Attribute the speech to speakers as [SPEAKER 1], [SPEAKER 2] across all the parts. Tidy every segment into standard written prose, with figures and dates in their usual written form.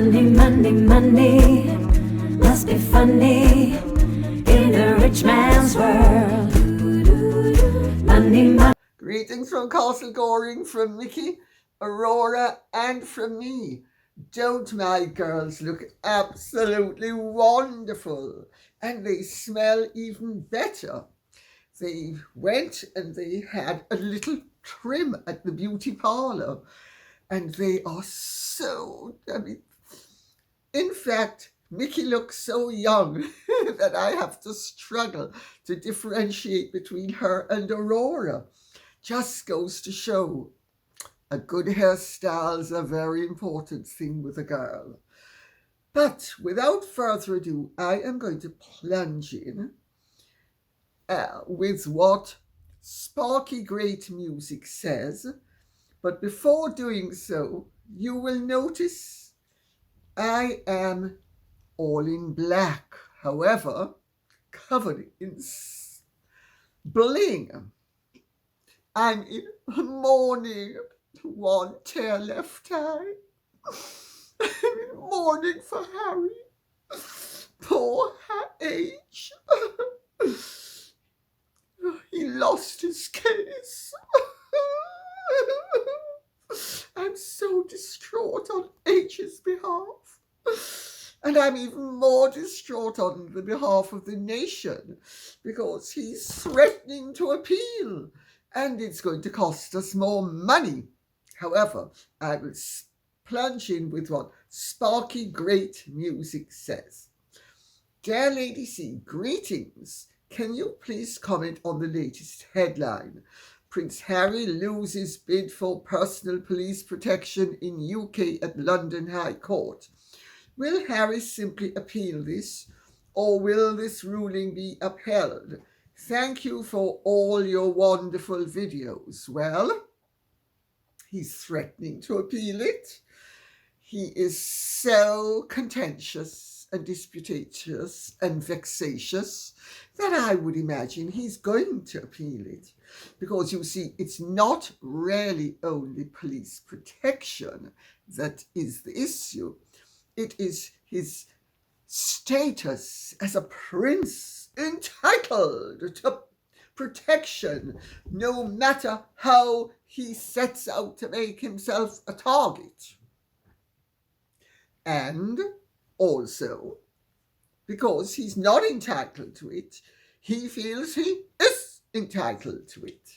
[SPEAKER 1] Money, money, money must be funny in the rich man's world. Money, money.
[SPEAKER 2] Greetings from Castle Goring, from Mickey, Aurora, and from me. Don't my girls look absolutely wonderful? And they smell even better. They went and they had a little trim at the beauty parlour. And they are so, in fact, Mickey looks so young that I have to struggle to differentiate between her and Aurora. Just goes to show a good hairstyle is a very important thing with a girl. But without further ado, I am going to plunge in with what Sparky Great Music says. But before doing so, you will notice I am all in black, however, covered in bling. I'm in mourning, one tear left eye. I'm in mourning for Harry. Poor H. He lost his case. I'm so distraught on H's behalf. And I'm even more distraught on the behalf of the nation because he's threatening to appeal and it's going to cost us more money. However, I will plunge in with what Sparky Great Music says. Dear Lady C, greetings. Can you please comment on the latest headline? Prince Harry loses bid for personal police protection in UK at London High Court. Will Harry simply appeal this, or will this ruling be upheld? Thank you for all your wonderful videos. Well, he's threatening to appeal it. He is so contentious and disputatious and vexatious that I would imagine he's going to appeal it. Because you see, it's not really only police protection that is the issue. It is his status as a prince entitled to protection, no matter how he sets out to make himself a target. And also, because he's not entitled to it, he feels he is entitled to it.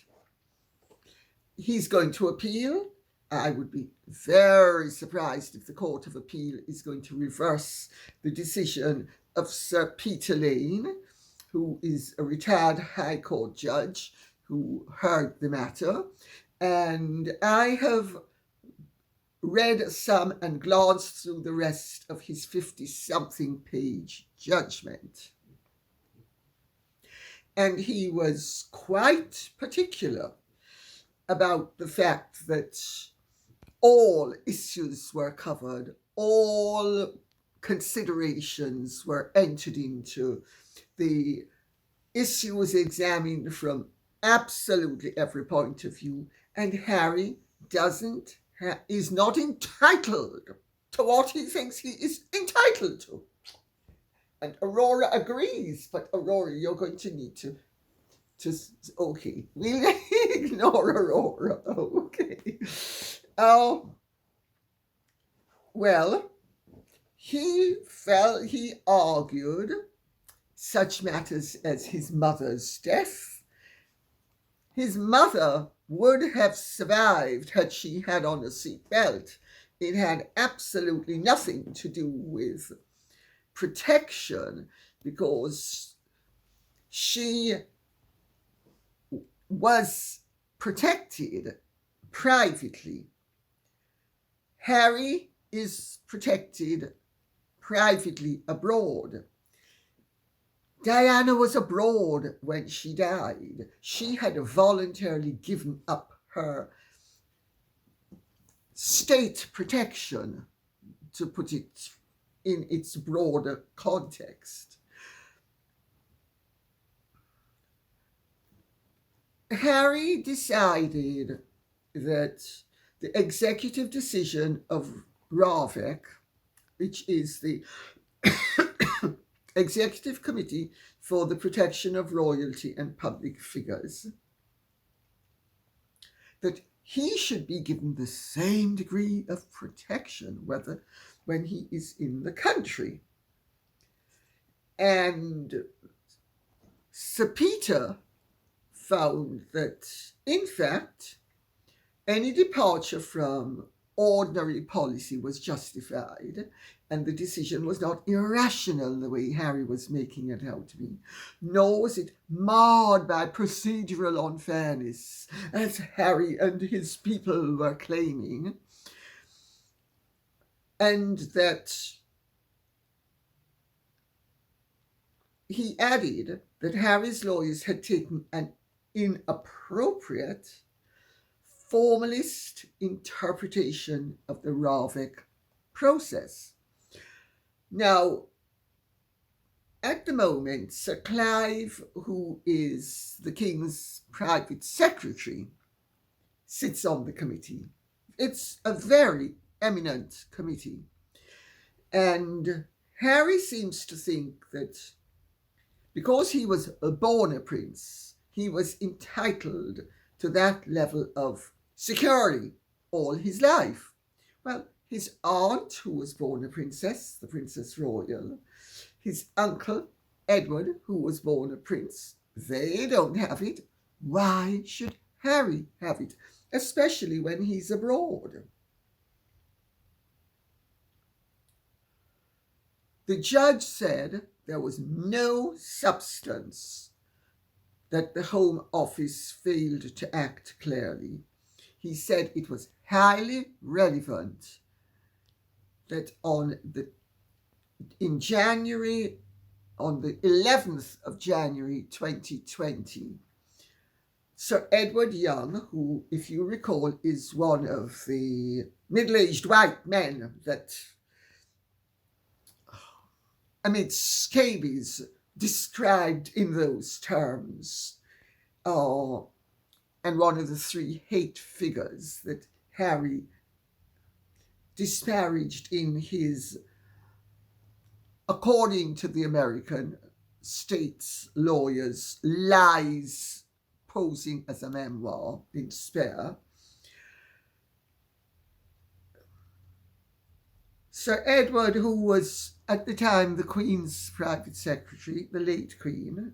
[SPEAKER 2] He's going to appeal. I would be very surprised if the Court of Appeal is going to reverse the decision of Sir Peter Lane, who is a retired High Court judge who heard the matter. And I have read some and glanced through the rest of his 50-something page judgment. And he was quite particular about the fact that all issues were covered, all considerations were entered into, the issue was examined from absolutely every point of view, and Harry is not entitled to what he thinks he is entitled to. And Aurora agrees, but Aurora, you're going to need to okay, we'll ignore Aurora, okay. Well, he argued such matters as his mother's death. His mother would have survived had she had on a seatbelt. It had absolutely nothing to do with protection because she was protected privately. Harry is protected privately abroad. Diana was abroad when she died. She had voluntarily given up her state protection, to put it in its broader context. Harry decided that the executive decision of RAVEC which is the Executive Committee for the Protection of Royalty and Public Figures, that he should be given the same degree of protection whether when he is in the country. And Sir Peter found that, in fact, any departure from ordinary policy was justified, and the decision was not irrational the way Harry was making it out to be, nor was it marred by procedural unfairness, as Harry and his people were claiming, and that he added that Harry's lawyers had taken an inappropriate formalist interpretation of the RAVEC process. Now, at the moment, Sir Clive, who is the King's private secretary, sits on the committee. It's a very eminent committee. And Harry seems to think that because he was born a prince, he was entitled to that level of security all his life. Well, his aunt, who was born a princess, the Princess Royal, his uncle, Edward, who was born a prince, they don't have it. Why should Harry have it, especially when he's abroad? The judge said there was no substance that the Home Office failed to act clearly. He said it was highly relevant that on the 11th of January 2020, Sir Edward Young, who, if you recall, is one of the middle-aged white men that, amidst scabies described in those terms, and one of the three hate figures that Harry disparaged in his, according to the American state's lawyers, lies posing as a memoir in Spare. Sir Edward, who was at the time the Queen's private secretary, the late Queen,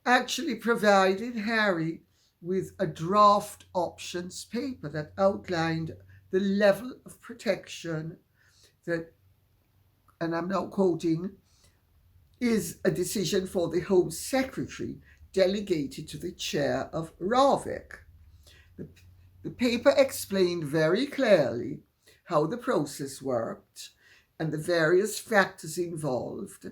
[SPEAKER 2] actually provided Harry with a draft options paper that outlined the level of protection that, and I'm now quoting, is a decision for the Home Secretary delegated to the chair of RAVEC. The paper explained very clearly how the process worked and the various factors involved,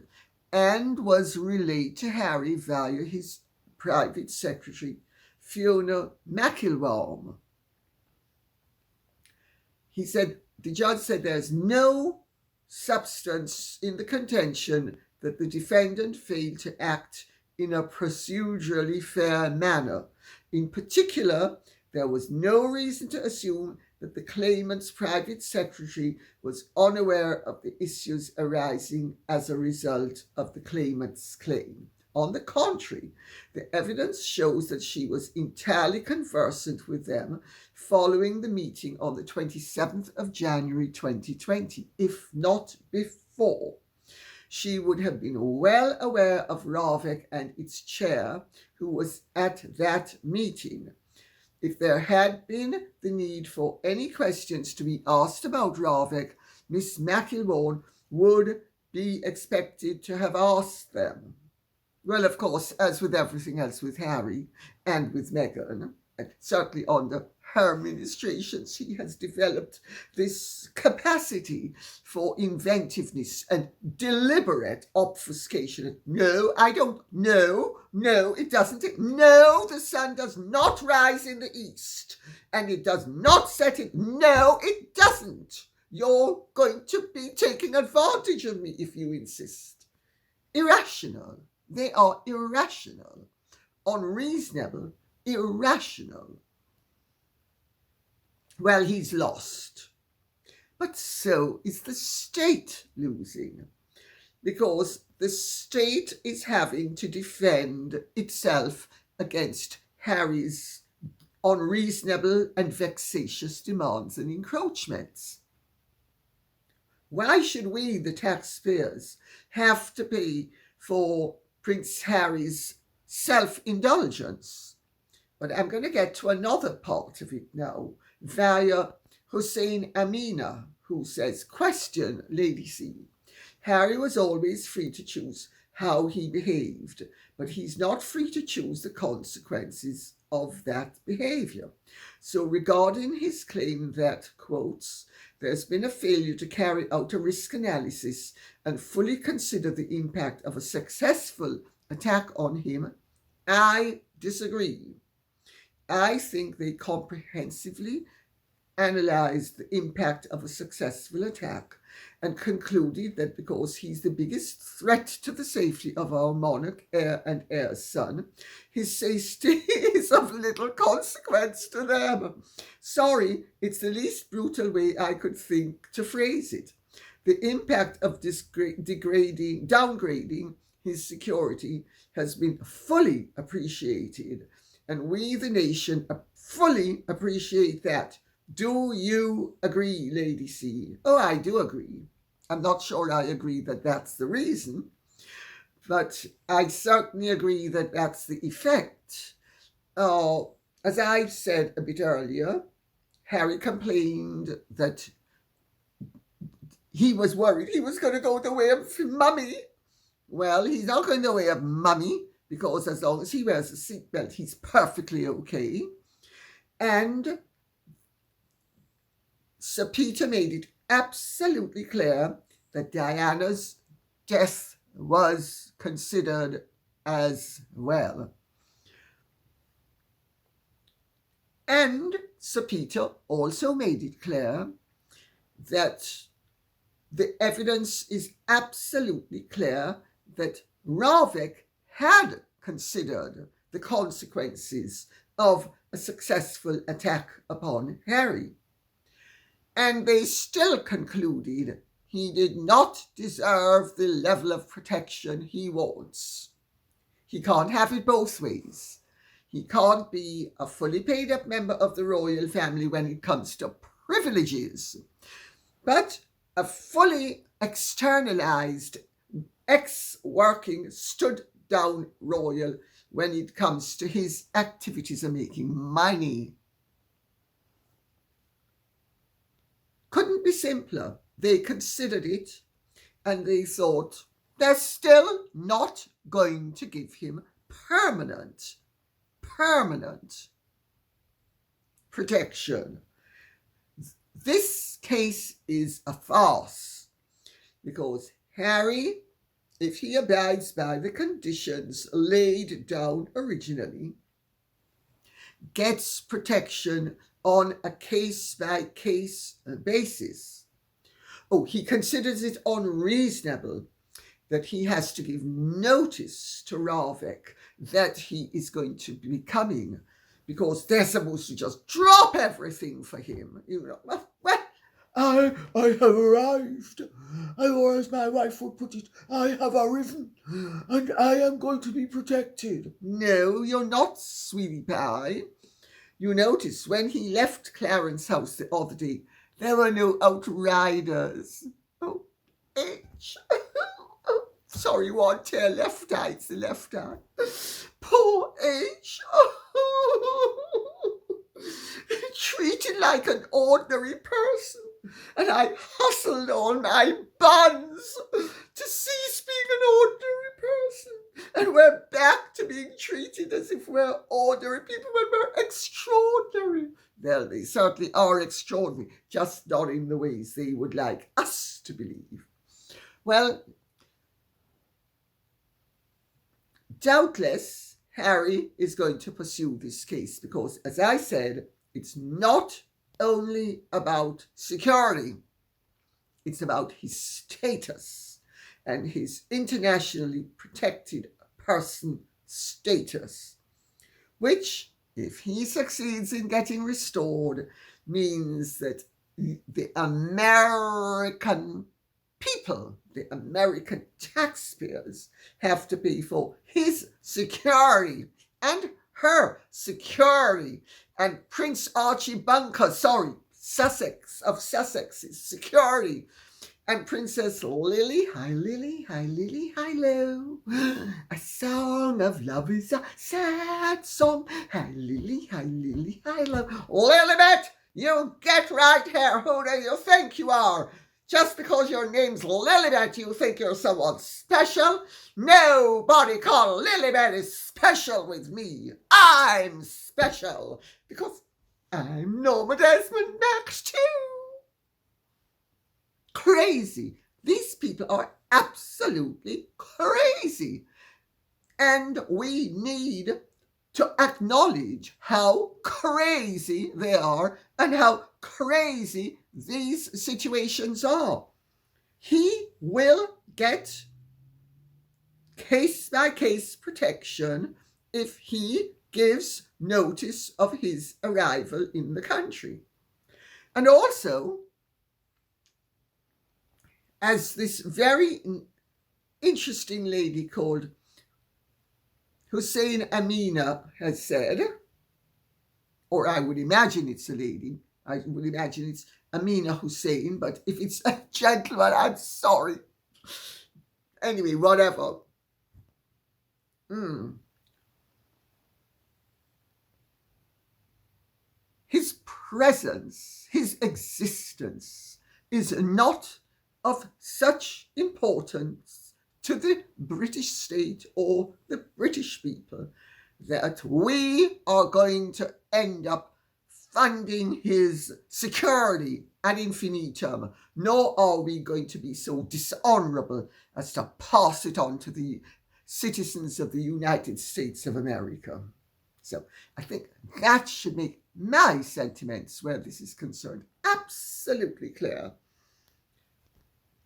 [SPEAKER 2] and was relayed to Harry via his private secretary, Fiona McIlwain. He said, the judge said there's no substance in the contention that the defendant failed to act in a procedurally fair manner. In particular, there was no reason to assume that the claimant's private secretary was unaware of the issues arising as a result of the claimant's claim. On the contrary, the evidence shows that she was entirely conversant with them following the meeting on the 27th of January 2020, if not before. She would have been well aware of RAVEC and its chair, who was at that meeting. If there had been the need for any questions to be asked about RAVEC, Miss McIlwain would be expected to have asked them. Well, of course, as with everything else with Harry and with Meghan, and certainly under her administration, she has developed this capacity for inventiveness and deliberate obfuscation. No, I don't. No, it doesn't. No, the sun does not rise in the east, and it does not set it. No, it doesn't. You're going to be taking advantage of me if you insist. Irrational. They are irrational, unreasonable, irrational. Well, he's lost. but so is the state losing, because the state is having to defend itself against Harry's unreasonable and vexatious demands and encroachments. Why should we, the taxpayers, have to pay for Prince Harry's self-indulgence? But I'm going to get to another part of it now via Hussein Amina, who says, question, Lady C. Harry was always free to choose how he behaved, but he's not free to choose the consequences of that behaviour. So regarding his claim that, quotes, there's been a failure to carry out a risk analysis and fully consider the impact of a successful attack on him, I disagree. I think they comprehensively analysed the impact of a successful attack and concluded that because he's the biggest threat to the safety of our monarch, heir and heir's son, his safety is of little consequence to them. Sorry, it's the least brutal way I could think to phrase it. The impact of downgrading his security has been fully appreciated, and we, the nation, fully appreciate that. Do you agree, Lady C? Oh, I do agree. I'm not sure I agree that that's the reason, but I certainly agree that that's the effect. As I said a bit earlier, Harry complained that he was worried he was going to go the way of Mummy. Well, he's not going the way of Mummy, because as long as he wears a seatbelt, he's perfectly okay. And Sir Peter made it absolutely clear that Diana's death was considered as well. And Sir Peter also made it clear that the evidence is absolutely clear that RAVEC had considered the consequences of a successful attack upon Harry. And they still concluded he did not deserve the level of protection he wants. He can't have it both ways. He can't be a fully paid up member of the royal family when it comes to privileges, but a fully externalized, ex-working, stood-down royal when it comes to his activities of making money. Couldn't be simpler. They considered it, and they thought they're still not going to give him permanent protection. This case is a farce, because Harry, if he abides by the conditions laid down originally, gets protection on a case-by-case basis. Oh, he considers it unreasonable that he has to give notice to RAVEC that he is going to be coming, because they're supposed to just drop everything for him. You know, well, I have arrived, or as my wife would put it, I have arisen, and I am going to be protected. No, you're not, sweetie pie. You notice when he left Clarence's house the other day, there were no outriders. Oh, H. Sorry, one tail left eye, it's the left eye. Poor H. Treated like an ordinary person. And I hustled on my buns to cease being an ordinary person. And we're back to being treated as if we're ordinary people when we're extraordinary. Well, they certainly are extraordinary, just not in the ways they would like us to believe. Well, doubtless, Harry is going to pursue this case because, as I said, it's not only about security. It's about his status and his internationally protected person status, which, if he succeeds in getting restored, means that the American people, the American taxpayers, have to pay for his security and her security, and Prince Archie Sussex's security, and Princess Lily, hi Lily, hi Lily, hi Lo. A song of love is a sad song. Hi Lily, hi Lily, hi Lo. Lilibet, you get right here. Who do you think you are? Just because your name's Lilibet, you think you're someone special? Nobody called Lilibet is special with me. I'm special because I'm Norma Desmond Max too. Crazy. These people are absolutely crazy. And we need to acknowledge how crazy they are and how crazy these situations are. He will get case-by-case protection if he gives notice of his arrival in the country. And also, as this very interesting lady called Hussein Amina has said, or I would imagine it's a lady, I would imagine it's Amina Hussein, but if it's a gentleman, I'm sorry. Anyway, whatever. His presence, his existence is not of such importance to the British state or the British people that we are going to end up funding his security ad infinitum, nor are we going to be so dishonorable as to pass it on to the citizens of the United States of America. So I think that should make my sentiments where this is concerned absolutely clear.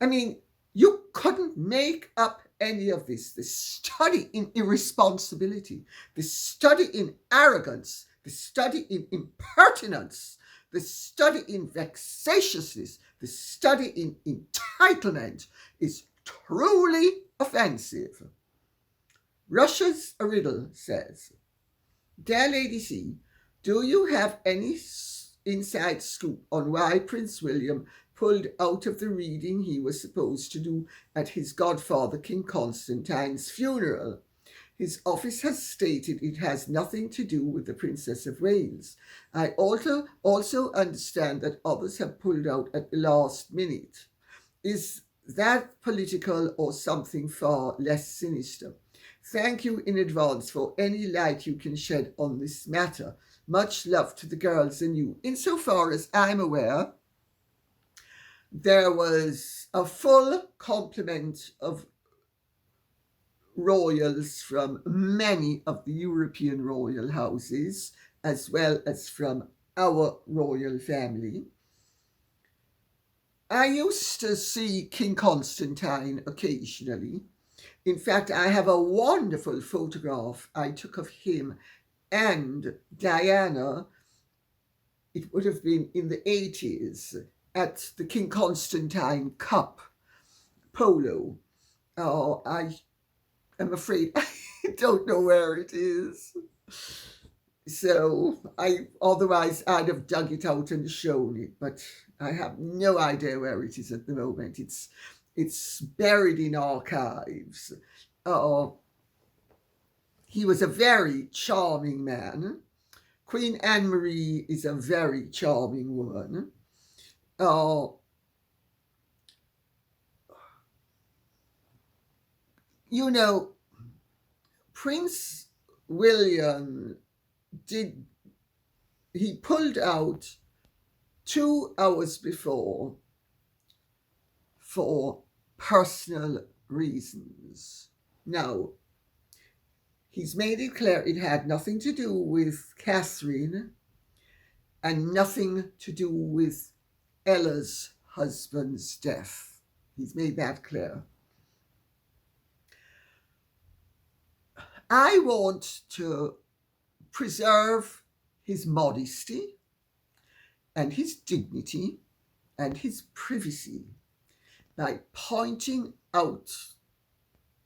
[SPEAKER 2] I mean, you couldn't make up any of this. The study in irresponsibility, the study in arrogance, the study in impertinence, the study in vexatiousness, the study in entitlement is truly offensive. Russia's a Riddle says, Dear Lady C, do you have any inside scoop on why Prince William pulled out of the reading he was supposed to do at his godfather King Constantine's funeral? His office has stated it has nothing to do with the Princess of Wales. I also understand that others have pulled out at the last minute. Is that political or something far less sinister? Thank you in advance for any light you can shed on this matter. Much love to the girls and you. Insofar as I'm aware, there was a full complement of royals from many of the European royal houses, as well as from our royal family. I used to see King Constantine occasionally. In fact, I have a wonderful photograph I took of him and Diana. It would have been in the 80s at the King Constantine Cup polo. Oh, I am afraid I don't know where it is. So otherwise I'd have dug it out and shown it, but I have no idea where it is at the moment. It's buried in archives. He was a very charming man. Queen Anne-Marie is a very charming woman. You know, Prince William he pulled out 2 hours before for personal reasons. Now, he's made it clear it had nothing to do with Catherine and nothing to do with Ella's husband's death. He's made that clear. I want to preserve his modesty and his dignity and his privacy by pointing out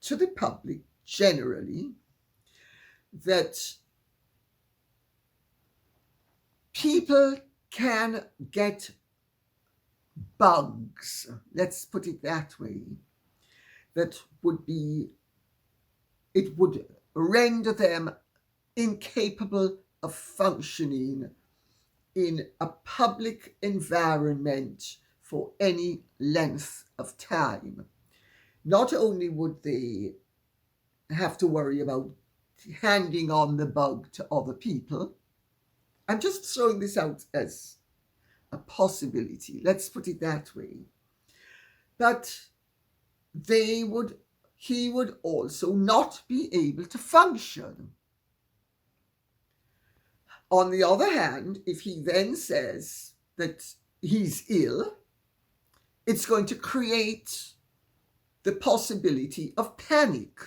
[SPEAKER 2] to the public generally that people can get bugs, let's put it that way, that it would render them incapable of functioning in a public environment for any length of time. Not only would they have to worry about handing on the bug to other people, I'm just throwing this out as a possibility, let's put it that way, but he would also not be able to function. On the other hand, if he then says that he's ill, it's going to create the possibility of panic.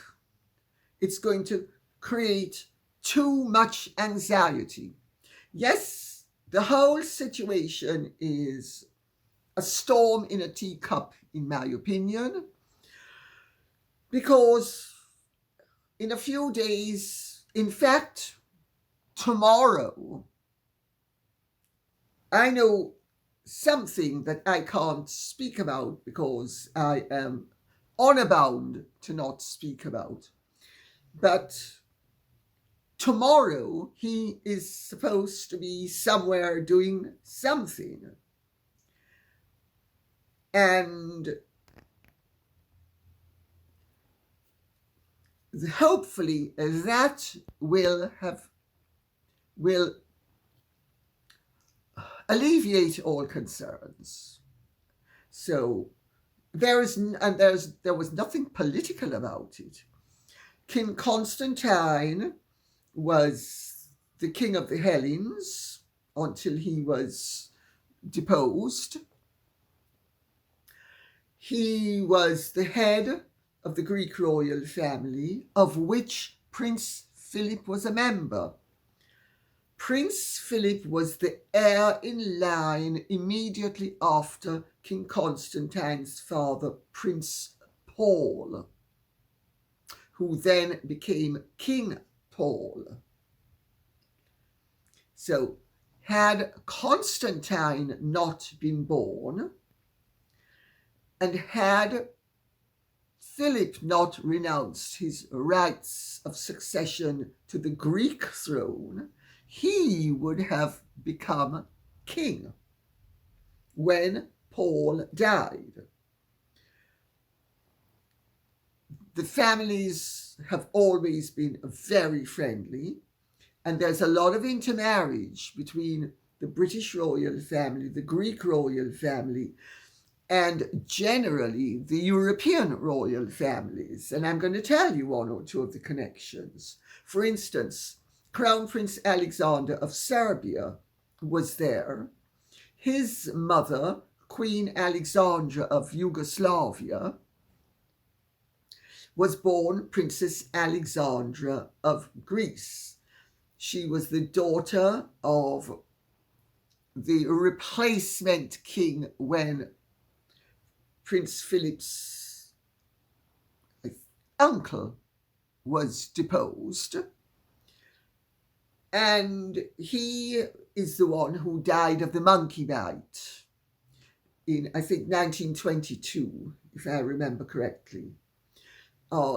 [SPEAKER 2] It's going to create too much anxiety. Yes, the whole situation is a storm in a teacup, in my opinion, because in a few days, in fact, tomorrow, I know something that I can't speak about because I am honor bound to not speak about. But tomorrow he is supposed to be somewhere doing something. And hopefully that will alleviate all concerns. So there was nothing political about it. King Constantine was the king of the Hellenes until he was deposed. He was the head of the Greek royal family, of which Prince Philip was a member. Prince Philip was the heir in line immediately after King Constantine's father, Prince Paul, who then became King Paul. So, had Constantine not been born, and had Philip not renounced his rights of succession to the Greek throne, he would have become king when Paul died. The families have always been very friendly, and there's a lot of intermarriage between the British royal family, the Greek royal family, and generally the European royal families. And I'm going to tell you one or two of the connections. For instance, Crown Prince Alexander of Serbia was there. His mother, Queen Alexandra of Yugoslavia, was born Princess Alexandra of Greece. She was the daughter of the replacement king when Prince Philip's uncle was deposed. And he is the one who died of the monkey bite in, I think, 1922, if I remember correctly.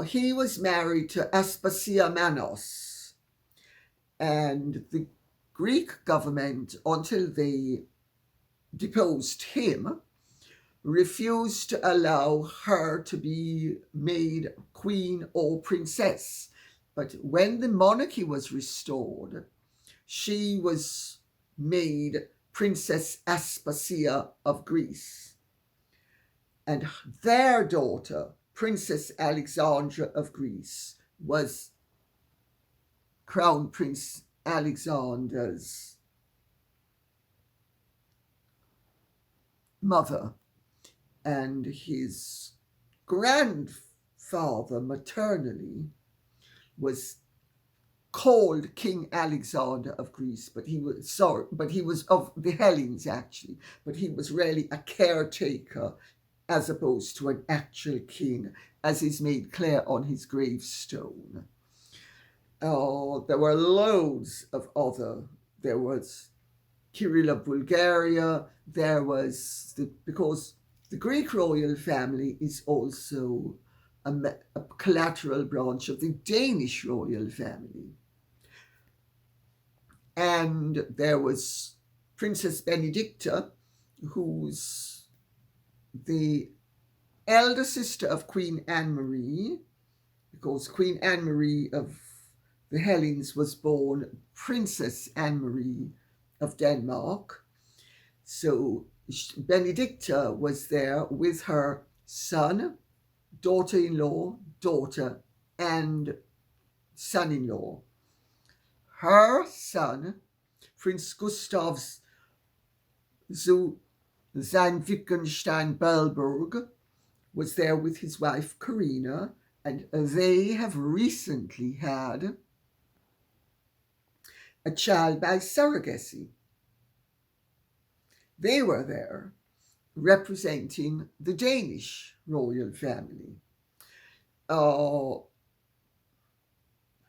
[SPEAKER 2] He was married to Aspasia Manos, and the Greek government, until they deposed him, refused to allow her to be made queen or princess. But when the monarchy was restored, she was made Princess Aspasia of Greece. And their daughter, Princess Alexandra of Greece, was Crown Prince Alexander's mother. And his grandfather maternally was called King Alexander of Greece, but he was of the Hellenes actually, but he was really a caretaker as opposed to an actual king, as is made clear on his gravestone. There were loads of other. There was Kirill of Bulgaria. Because the Greek royal family is also a collateral branch of the Danish royal family. And there was Princess Benedicta, who's the elder sister of Queen Anne-Marie, because Queen Anne-Marie of the Hellenes was born Princess Anne-Marie of Denmark. So Benedicta was there with her son, daughter-in-law, daughter, and son-in-law. Her son, Prince Gustav zu Wittgenstein-Bellburg, was there with his wife Karina, and they have recently had a child by surrogacy. They were there representing the Danish royal family.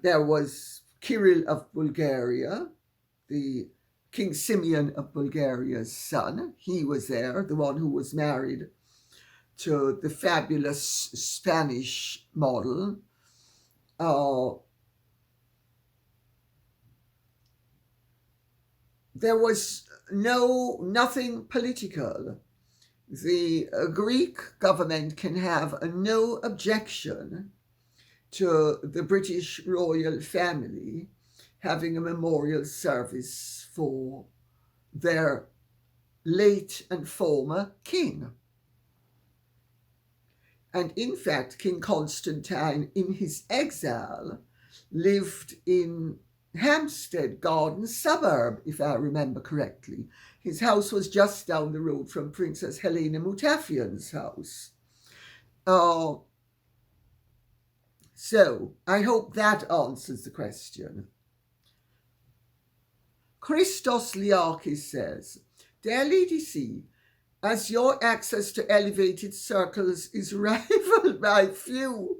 [SPEAKER 2] There was Kirill of Bulgaria, the King Simeon of Bulgaria's son. He was there, the one who was married to the fabulous Spanish model. There was nothing political. The Greek government can have no objection to the British royal family having a memorial service for their late and former king. And in fact, King Constantine, in his exile, lived in Hampstead Garden suburb, if I remember correctly. His house was just down the road from Princess Helena Mutafian's house. So I hope that answers the question. Christos Liakis says, Dear Lady C, as your access to elevated circles is rivaled by few,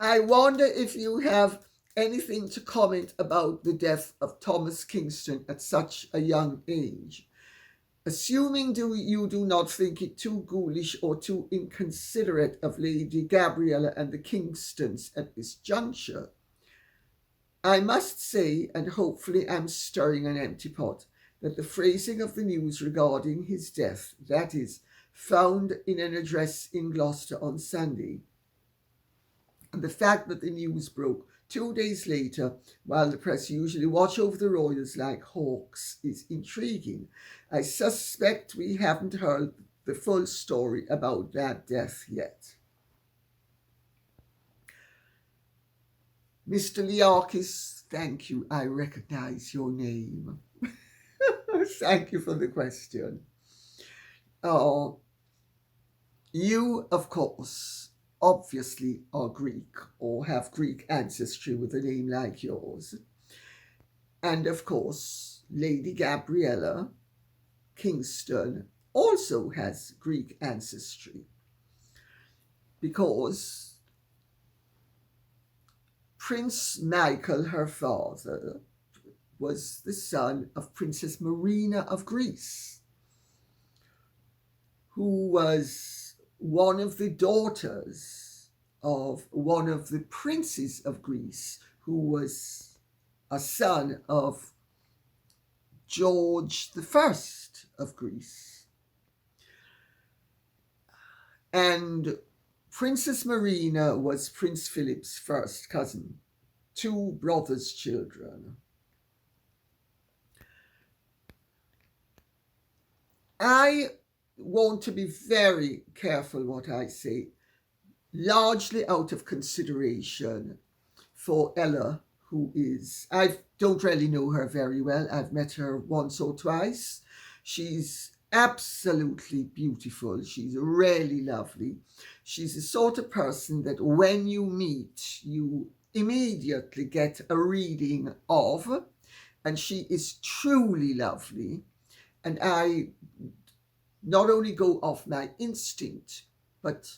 [SPEAKER 2] I wonder if you have anything to comment about the death of Thomas Kingston at such a young age. Assuming you do not think it too ghoulish or too inconsiderate of Lady Gabriella and the Kingstons at this juncture, I must say, and hopefully I'm stirring an empty pot, that the phrasing of the news regarding his death, that is, found in an address in Gloucester on Sunday, and the fact that the news broke 2 days later, while the press usually watch over the royals like hawks, is intriguing. I suspect we haven't heard the full story about that death yet. Mr. Liakis, thank you. I recognize your name. Thank you for the question. You, of course, obviously are Greek or have Greek ancestry with a name like yours. And of course, Lady Gabriella Kingston also has Greek ancestry, because Prince Michael, her father, was the son of Princess Marina of Greece, who was one of the daughters of one of the princes of Greece, who was a son of George I of Greece. And Princess Marina was Prince Philip's first cousin, 2 brothers' children. I want to be very careful what I say, largely out of consideration for Ella, who is, I don't really know her very well. I've met her once or twice. She's absolutely beautiful. She's really lovely. She's the sort of person that when you meet, you immediately get a reading of, and she is truly lovely. And I not only go off my instinct, but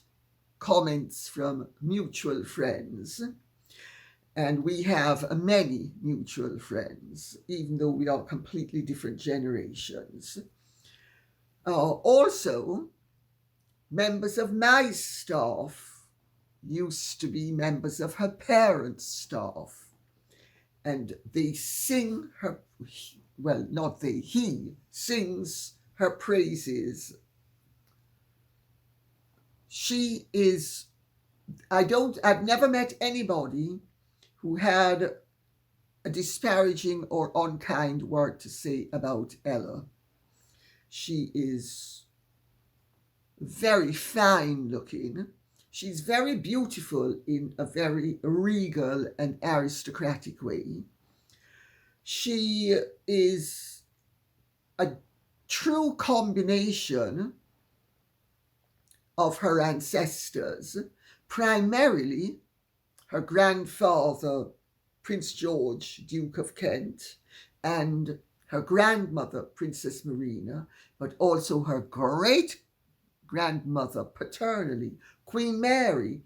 [SPEAKER 2] comments from mutual friends. And we have many mutual friends, even though we are completely different generations. Also, members of my staff used to be members of her parents' staff. And they sing her, well, not they, he sings her praises. She is, I've never met anybody who had a disparaging or unkind word to say about Ella. She is very fine looking. She's very beautiful in a very regal and aristocratic way. She is a true combination of her ancestors, primarily her grandfather, Prince George, Duke of Kent, and her grandmother, Princess Marina, but also her great-grandmother paternally, Queen Mary.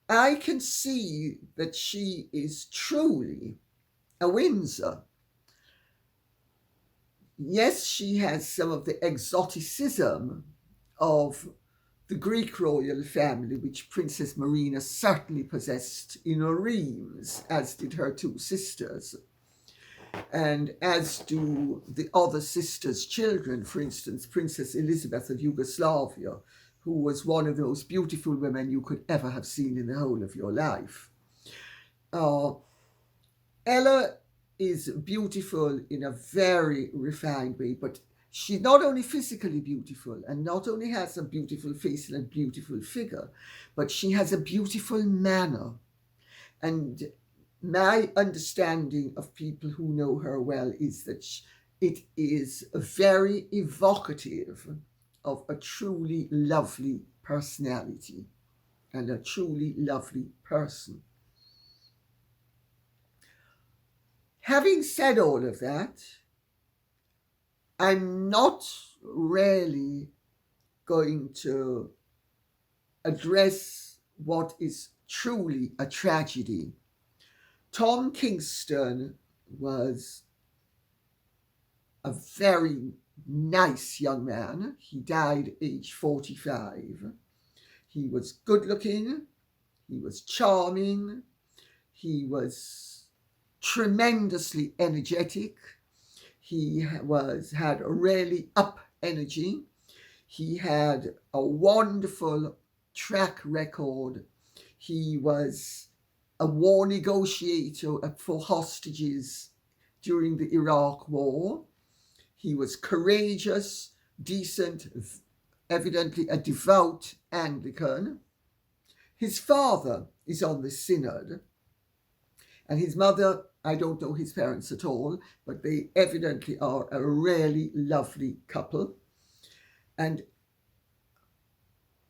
[SPEAKER 2] I can see that she is truly a Windsor. Yes, she has some of the exoticism of the Greek royal family, which Princess Marina certainly possessed in reams, as did her two sisters, and as do the other sisters' children. For instance, Princess Elizabeth of Yugoslavia, who was one of the most beautiful women you could ever have seen in the whole of your life. Ella is beautiful in a very refined way, but she's not only physically beautiful and not only has a beautiful face and a beautiful figure, but she has a beautiful manner. And my understanding of people who know her well is that it is very evocative of a truly lovely personality and a truly lovely person. Having said all of that, I'm not really going to address what is truly a tragedy. Tom Kingston was a very nice young man. He died age 45. He was good looking. He was charming. He was tremendously energetic. He had a really up energy. He had a wonderful track record. He was a war negotiator for hostages during the Iraq War. He was courageous, decent, evidently a devout Anglican. His father is on the synod, and his mother, I don't know his parents at all, but they evidently are a really lovely couple. And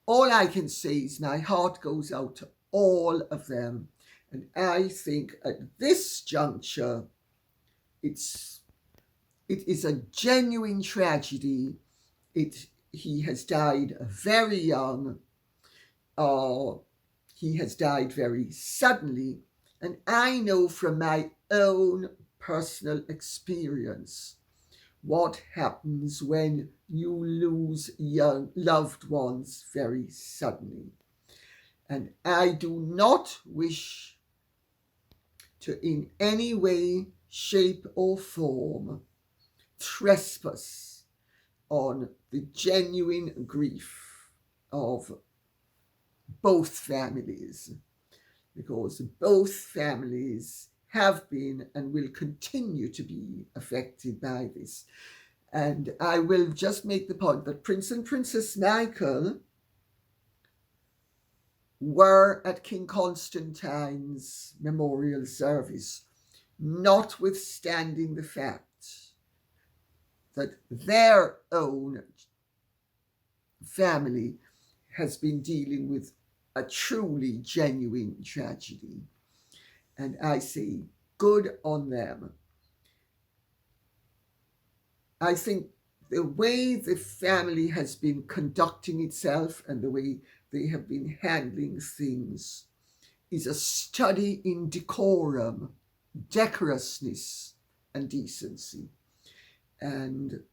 [SPEAKER 2] all I can say is my heart goes out to all of them. And I think at this juncture, it is a genuine tragedy. He has died very young. He has died very suddenly. And I know from my own personal experience what happens when you lose young loved ones very suddenly. And I do not wish to in any way, shape or form trespass on the genuine grief of both families, because both families have been and will continue to be affected by this. And I will just make the point that Prince and Princess Michael were at King Constantine's memorial service, notwithstanding the fact that their own family has been dealing with a truly genuine tragedy. And I say, good on them. I think the way the family has been conducting itself and the way they have been handling things is a study in decorum, decorousness, and decency. And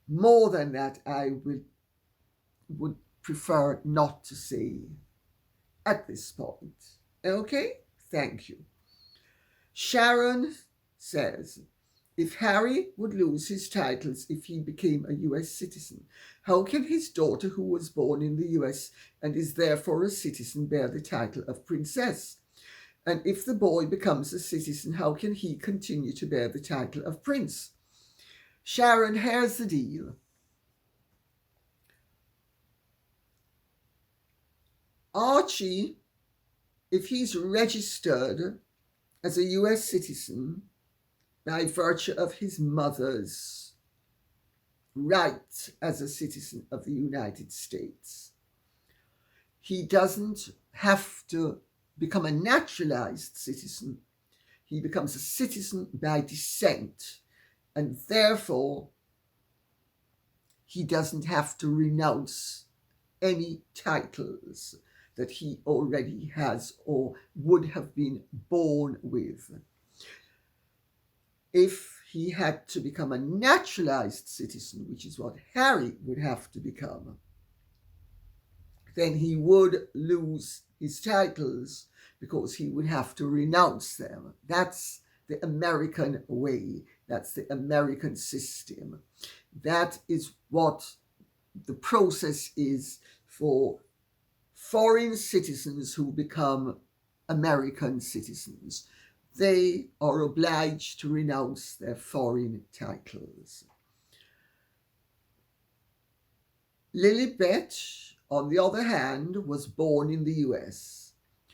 [SPEAKER 2] more than that, I would prefer not to say at this point. Okay? Thank you. Sharon says, if Harry would lose his titles if he became a US citizen, how can his daughter, who was born in the US and is therefore a citizen, bear the title of princess? And if the boy becomes a citizen, how can he continue to bear the title of prince? Sharon, here's the deal. Archie, if he's registered as a US citizen by virtue of his mother's right as a citizen of the United States, he doesn't have to become a naturalized citizen. He becomes a citizen by descent, and therefore he doesn't have to renounce any titles that he already has or would have been born with. If he had to become a naturalized citizen, which is what Harry would have to become, then he would lose his titles because he would have to renounce them. That's the American way. That's the American system. That is what the process is for foreign citizens who become American citizens. They are obliged to renounce their foreign titles. Lilibet, on the other hand, was born in the US.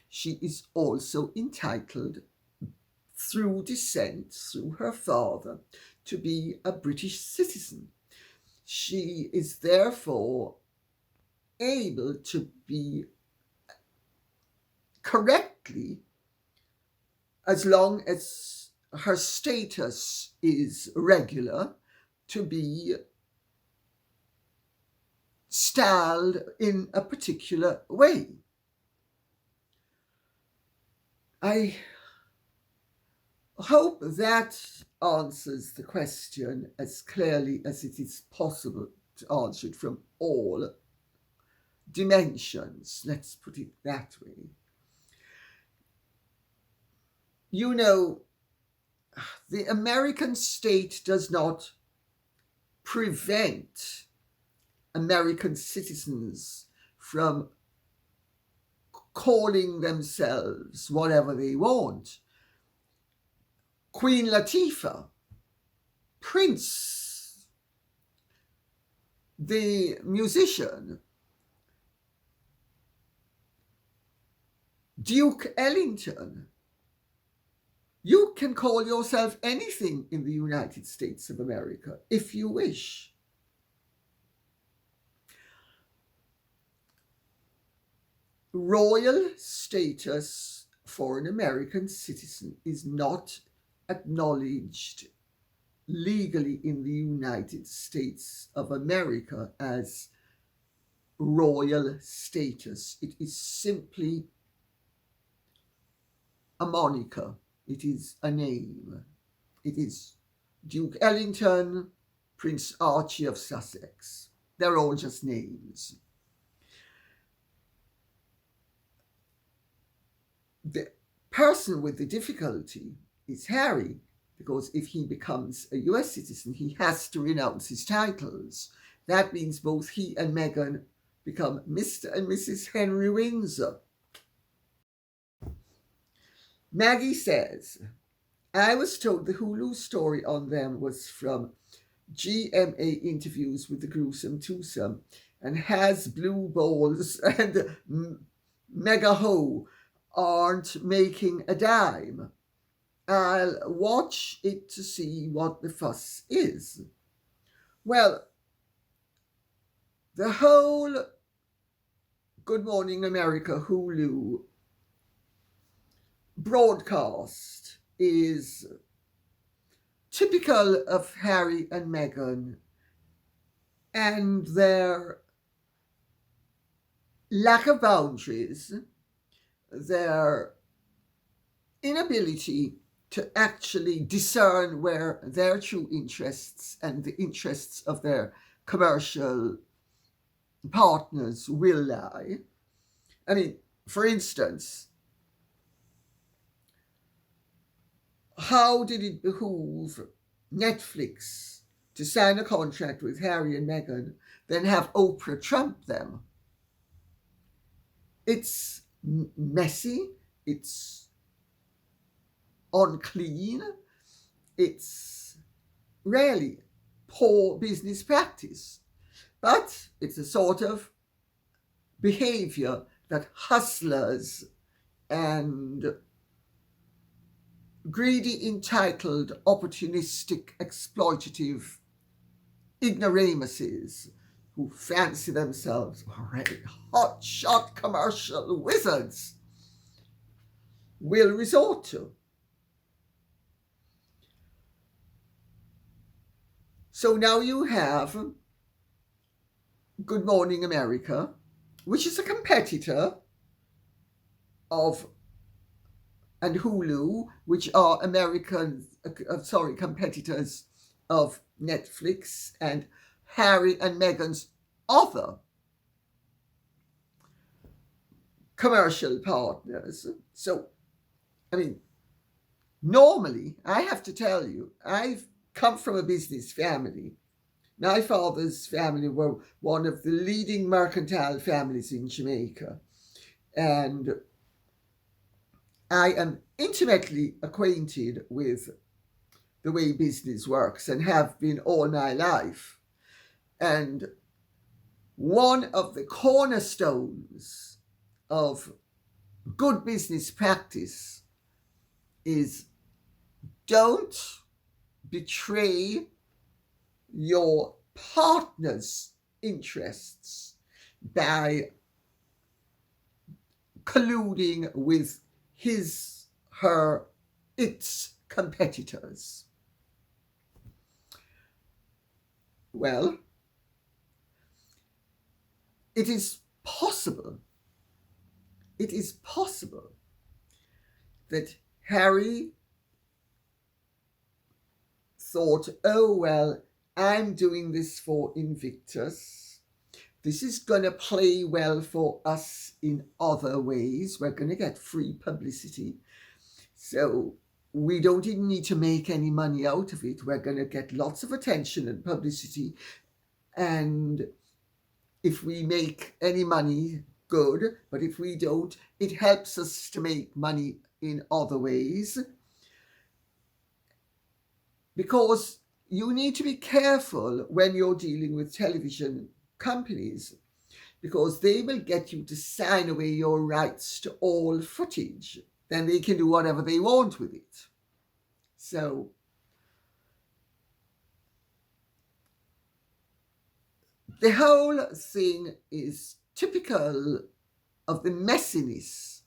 [SPEAKER 2] She is also entitled, through descent, through her father, to be a British citizen. She is therefore able to be correctly, as long as her status is regular, to be styled in a particular way. I hope that answers the question as clearly as it is possible to answer it from all dimensions. Let's put it that way. You know, the American state does not prevent American citizens from calling themselves whatever they want. Queen Latifah, Prince, the musician, Duke Ellington. You can call yourself anything in the United States of America if you wish. Royal status for an American citizen is not acknowledged legally in the United States of America as royal status. It is simply a moniker. It is a name. It is Duke Ellington, Prince Archie of Sussex. They're all just names. The person with the difficulty is Harry, because if he becomes a US citizen, he has to renounce his titles. That means both he and Meghan become Mr. and Mrs. Henry Windsor. Maggie says, I was told the Hulu story on them was from GMA interviews with the gruesome twosome and has blue balls and mega ho aren't making a dime. I'll watch it to see what the fuss is. Well, the whole Good Morning America Hulu broadcast is typical of Harry and Meghan and their lack of boundaries, their inability to actually discern where their true interests and the interests of their commercial partners will lie. I mean, for instance, how did it behoove Netflix to sign a contract with Harry and Meghan, then have Oprah trump them? It's messy, it's unclean, it's really poor business practice. But it's a sort of behavior that hustlers and greedy, entitled, opportunistic, exploitative ignoramuses who fancy themselves already hotshot commercial wizards will resort to. So now you have Good Morning America, which is a competitor of, and Hulu, which are competitors of Netflix and Harry and Meghan's other commercial partners. So, I mean, normally, I have to tell you, I've come from a business family. My father's family were one of the leading mercantile families in Jamaica. And I am intimately acquainted with the way business works and have been all my life. And one of the cornerstones of good business practice is don't betray your partner's interests by colluding with his, her, its competitors. Well, it is possible that Harry thought, oh, well, I'm doing this for Invictus. This is going to play well for us in other ways. We're going to get free publicity. So we don't even need to make any money out of it. We're going to get lots of attention and publicity. And if we make any money, good. But if we don't, it helps us to make money in other ways. Because you need to be careful when you're dealing with television companies, because they will get you to sign away your rights to all footage. Then they can do whatever they want with it. So the whole thing is typical of the messiness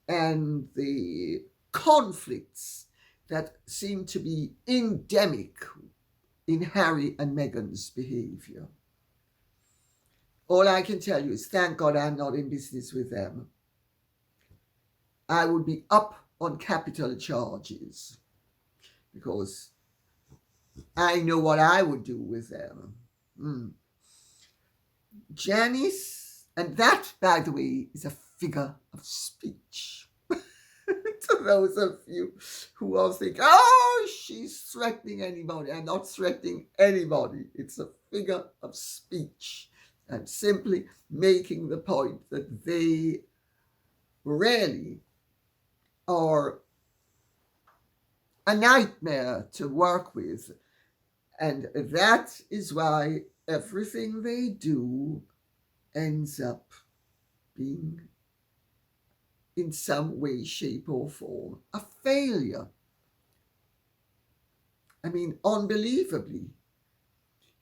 [SPEAKER 2] and the conflicts that seem to be endemic in Harry and Meghan's behavior. All I can tell you is thank God I'm not in business with them. I would be up on capital charges because I know what I would do with them. Janice, and that, by the way, is a figure of speech. To those of you who all think, oh, she's threatening anybody. I'm not threatening anybody. It's a figure of speech. I'm simply making the point that they really are a nightmare to work with. And that is why everything they do ends up being, in some way, shape, or form, a failure. I mean, unbelievably,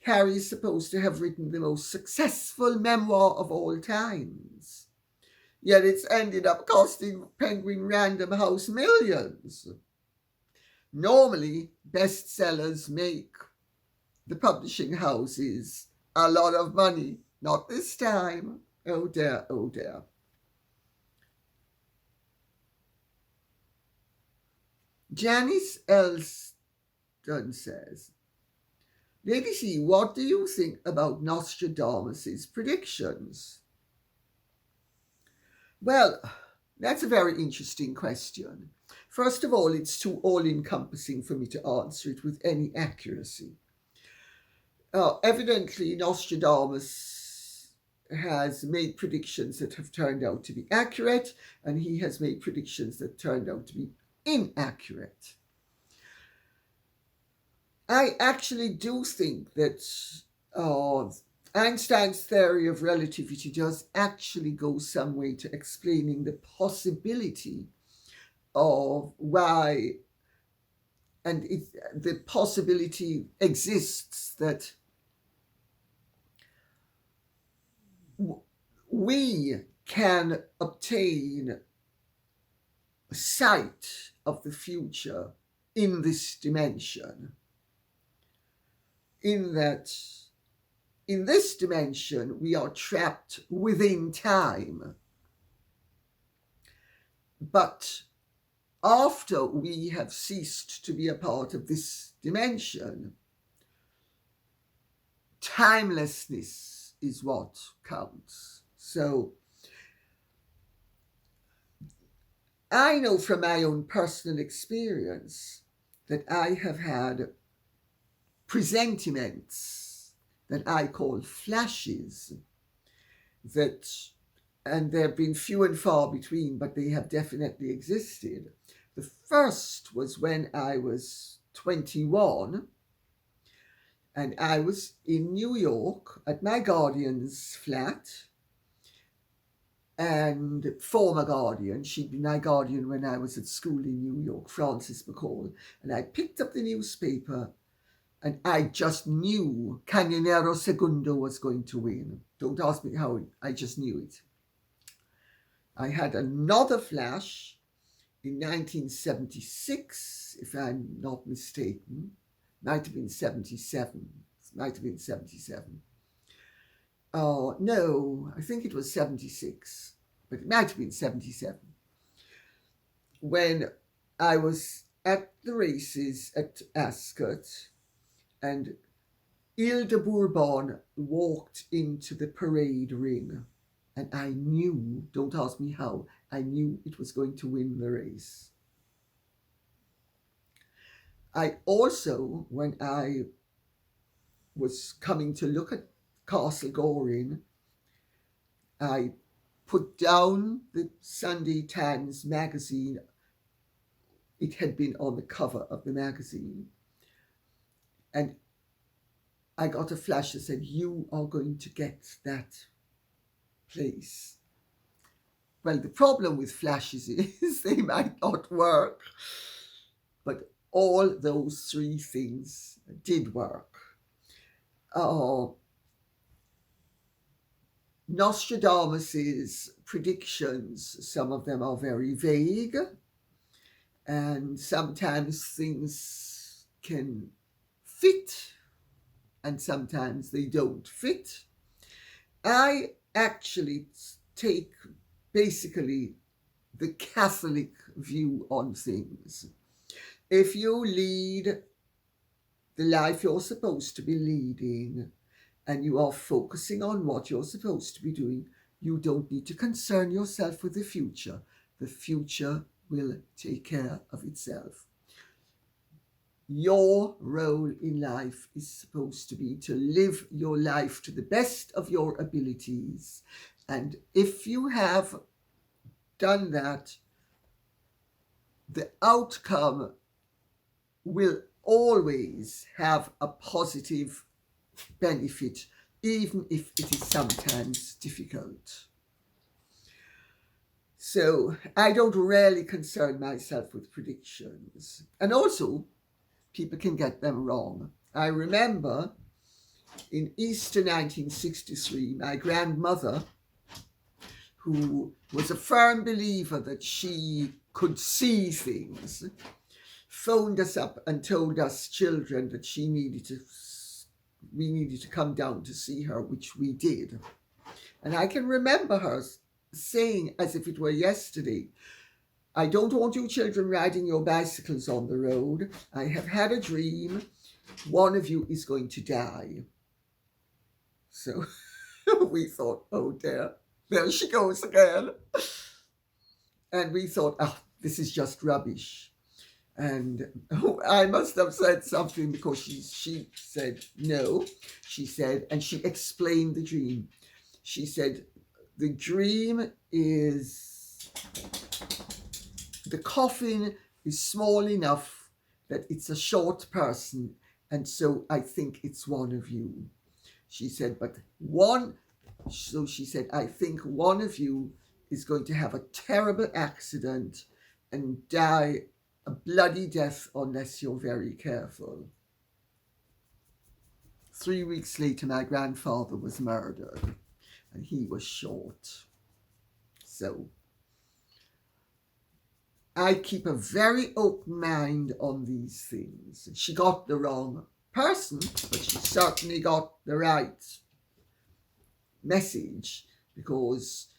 [SPEAKER 2] Harry is supposed to have written the most successful memoir of all times. Yet it's ended up costing Penguin Random House millions. Normally, bestsellers make the publishing houses a lot of money. Not this time. Oh dear, oh dear. Janice Elston says, Lady C, what do you think about Nostradamus' predictions? Well, that's a very interesting question. First of all, it's too all-encompassing for me to answer it with any accuracy. Evidently, Nostradamus has made predictions that have turned out to be accurate, and he has made predictions that turned out to be inaccurate. I actually do think that Einstein's theory of relativity does actually go some way to explaining the possibility of why, and the possibility exists that we can obtain a sight of the future in this dimension. In that, in this dimension, we are trapped within time. But after we have ceased to be a part of this dimension, timelessness is what counts. So I know from my own personal experience that I have had presentiments that I call flashes, and there have been few and far between, but they have definitely existed. The first was when I was 21, and I was in New York at my guardian's flat, and former guardian, she'd been my guardian when I was at school in New York, Frances McCall, and I picked up the newspaper, and I just knew Cañonero Segundo was going to win. Don't ask me how, I just knew it. I had another flash in 1976, if I'm not mistaken. Might have been 77. Might have been 77. Oh, no, I think it was 76, but it might have been 77. When I was at the races at Ascot, and Ile de Bourbon walked into the parade ring, and I knew, don't ask me how, I knew it was going to win the race. I also, when I was coming to look at Castle Goring, I put down the Sunday Times magazine. It had been on the cover of the magazine. And I got a flash that said, you are going to get that place. Well, the problem with flashes is they might not work, but all those three things did work. Nostradamus's predictions, some of them are very vague, and sometimes things can fit, and sometimes they don't fit. I actually take basically the Catholic view on things. If you lead the life you're supposed to be leading, and you are focusing on what you're supposed to be doing, you don't need to concern yourself with the future. The future will take care of itself. Your role in life is supposed to be to live your life to the best of your abilities. And if you have done that, the outcome will always have a positive benefit, even if it is sometimes difficult. So I don't really concern myself with predictions. And also, people can get them wrong. I remember in Easter 1963, my grandmother, who was a firm believer that she could see things, phoned us up and told us children that we needed to come down to see her, which we did. And I can remember her saying, as if it were yesterday, I don't want you children riding your bicycles on the road. I have had a dream. One of you is going to die. So we thought, oh dear, there she goes again. And we thought, oh, this is just rubbish. And I must have said something, because she said no. She said, and she explained the dream. She said, the dream is, the coffin is small enough that it's a short person, and so I think it's one of you. She said, so she said, I think one of you is going to have a terrible accident and die a bloody death unless you're very careful. 3 weeks later, my grandfather was murdered, and he was short. So I keep a very open mind on these things. She got the wrong person, but she certainly got the right message, because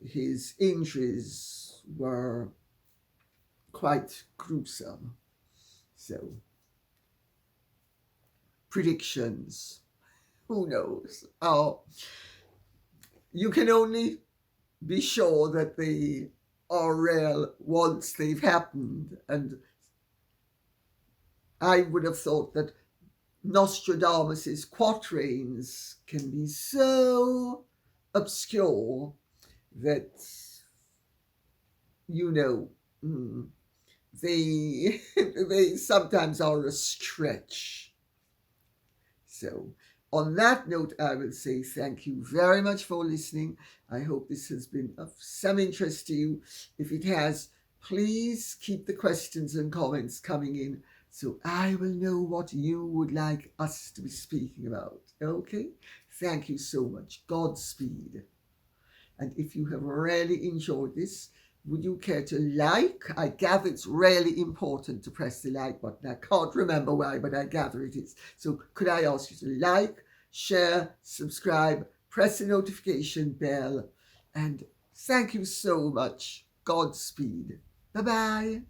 [SPEAKER 2] his injuries were quite gruesome. So, predictions, who knows? Oh, you can only be sure that they are real once they've happened. And I would have thought that Nostradamus's quatrains can be so obscure that, they sometimes are a stretch. So on that note, I will say thank you very much for listening. I hope this has been of some interest to you. If it has, please keep the questions and comments coming in, so I will know what you would like us to be speaking about. Okay? Thank you so much. Godspeed. And if you have really enjoyed this, would you care to like? I gather it's really important to press the like button. I can't remember why, but I gather it is. So could I ask you to like, share, subscribe, press the notification bell, and thank you so much. Godspeed. Bye-bye.